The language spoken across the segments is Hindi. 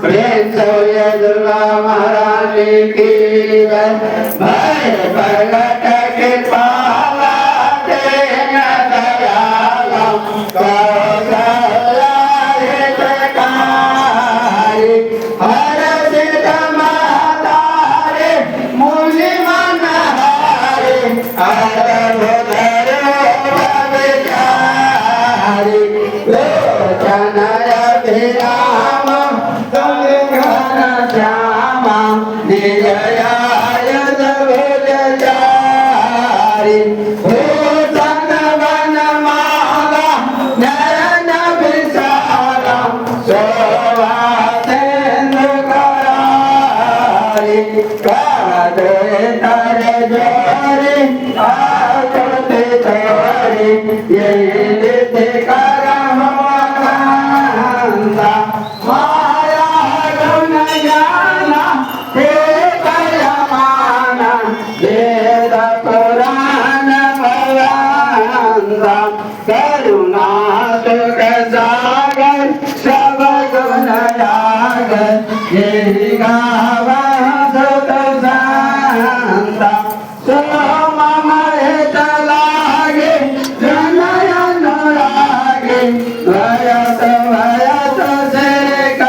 प्रेम से दुर्गा महारानी की जय। भय प्रगट कृपाला दीन दयाला कौशल्या हितकारी हर सिद्ध मातारे मुनि मनहारे अवधर विचारी लोचन अभिराम संघन श्याम निजयाय भुजचारी भूषण वनमाला नयन विशाला शोभा सिंधु करारी कादे तर जोरी आकृति तोरी यही निधि करम माया गुण ज्ञान प्रियमान वेद पुराण भवंता करुणा सुख सागर सब गुण सागर यही गावा सुख शांता सोम महित लागे जनय अनुरागे भयत भयत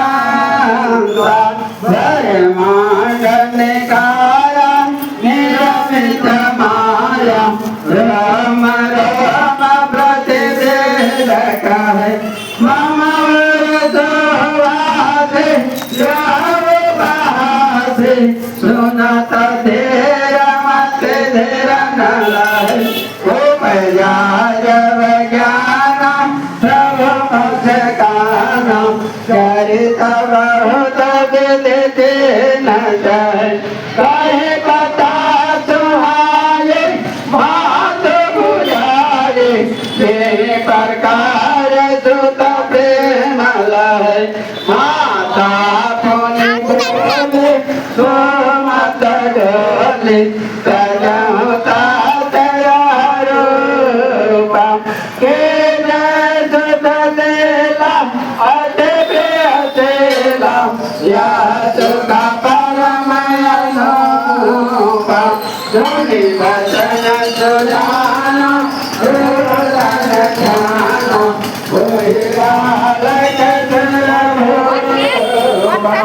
श्रीकांता भय मांडन काया निरमित माया राम राम प्रतिवेदक है मम वरदवासे राम बहासे सुनत धीर मत धीर न लाए उपजा जब ज्ञान प्रभु मुस्कान चरित बहुत विदित न जाए कहे कथा सुहाए बात बुझाए तेरे प्रकार सुत प्रेम लहे माता पुनि बोले सो मत डोले तजहुता तेरा रूपा के जय सुत देला अति प्रियसेला या सुखा परम अनुपा सुनि वचन सुजान हृदय ध्यान होई बालक सुर भूपा